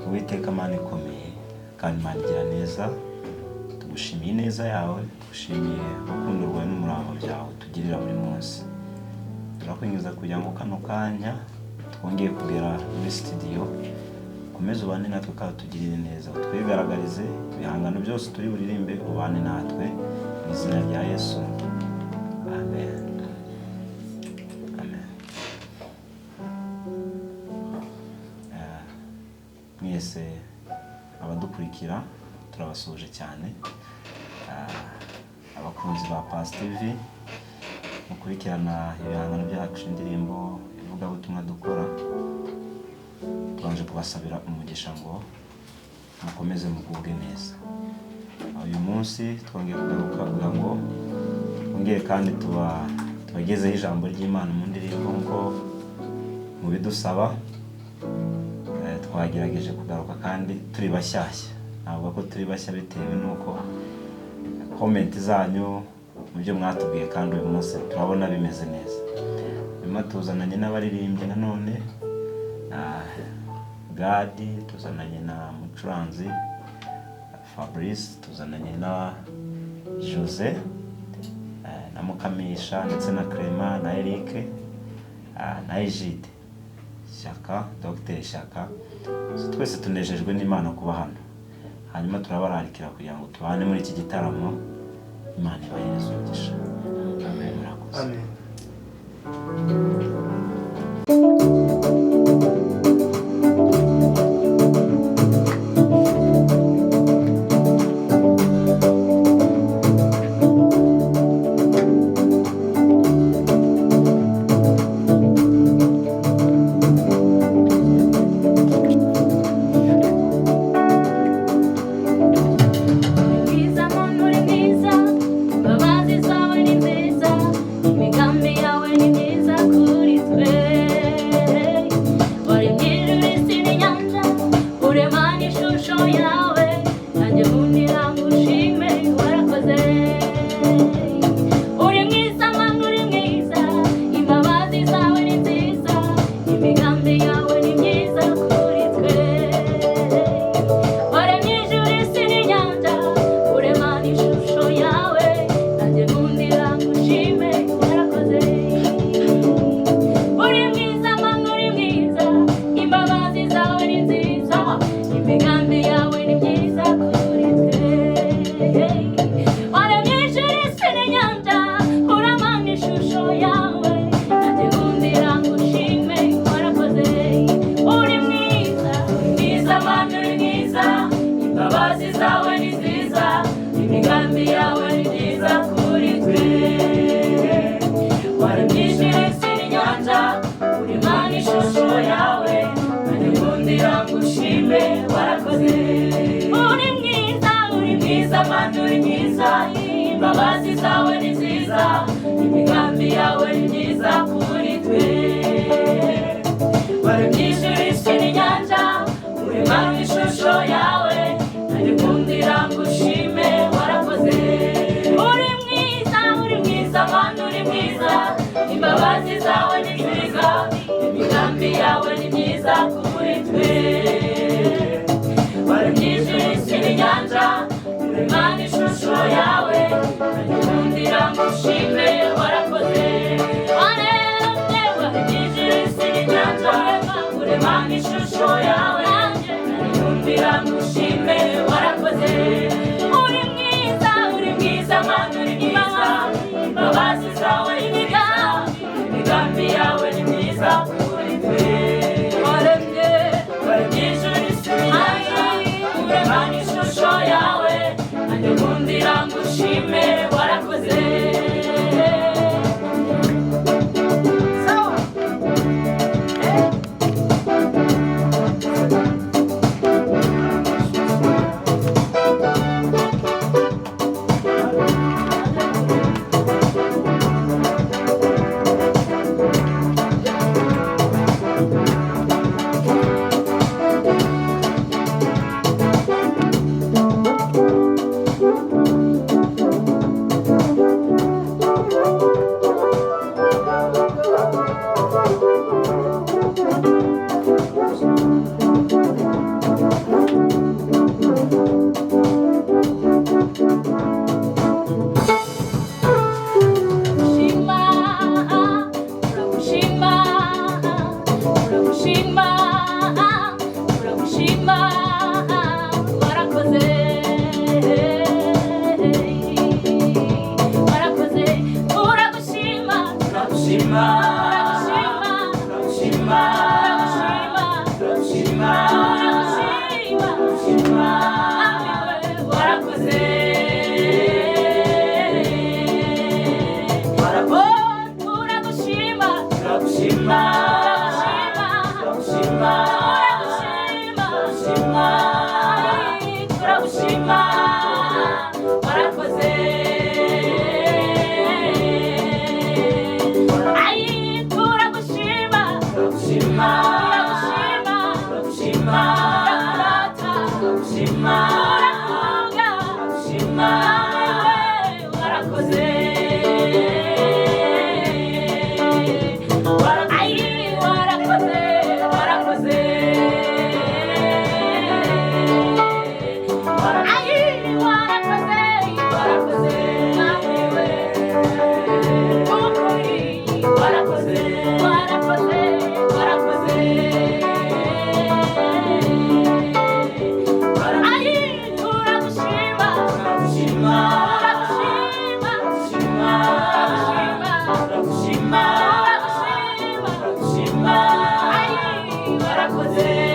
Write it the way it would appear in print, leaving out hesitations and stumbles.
Uwiteka Mana ikomeye kandi Mana igira neza, tugushimiye neza yawe, tugushimiye urukundo rwawe n'umurava byawe tugirira buri munsi. Turakwinjiza kugira ngo kano kanya twongeye kugera muri studio, komeza ubane natwe kandi tugirire neza, twigaragarize ibihangano byose turi buririmbe, ubane natwe mu izina rya Yesu, amen. Mwese abadukurikira turabasuje cyane, abakunzi ba Past TV mukurikirana ibihangano byacu, indirimbo, ivugabutumwa dukora, tubanje kubasabira umugisha ngo mukomeze mugubwe neza. Uyu munsi twongeye kugaruka kugira ngo twongere kandi tubagezeho ijambo ry'Imana mu ndirimbo ngo mubidusaba. Twagerageje kugaruka kandi turi bashyashya, ntabwo ko turi bashya bitewe nuko comment zanyu mubyo mwatubwiye, kandi uyu munsi turabona bimeze neza. Nyuma tuzananye n'abaririmbyi nanone, Gadi, tuzananye na Mucuranzi Fabrice, tuzananye na Jose, na Mukamisha ndetse na Clement na Eric, na Egide Shyaka, Dr. Shyaka. Twese tunejejwe n'Imana kuba hano. Hanyuma turabararikira kugira ngo tubane muri iki gitaramo. Imana ibahereze umugisha. Amen. Amen. Imbabazi zawe ni nziza, imigambi yawe ni myiza kuri twe. Waremye isi n'inyanja, urema mu ishusho yawe, ndagukundira ngushime warakoze. Uri mwiza Mana, uri mwiza, imbabazi zawe ni nziza, imigambi yawe ni myiza kuri twe. Waremye isi n'inyanja, urema mu ishusho yawe, ndagukundira ngushime warakoze. Waremye isi n'inyanja, urema mu ishusho yawe, ndagukundira ngushime warakoze. Uri mwiza Mana, uri mwiza, imbabazi zawe ni nziza, imigambi yawe ni myiza kuri twe. Waremye isi n'inyanja, urema mu ishusho yawe, ndagukundira ngushime warakoze. Say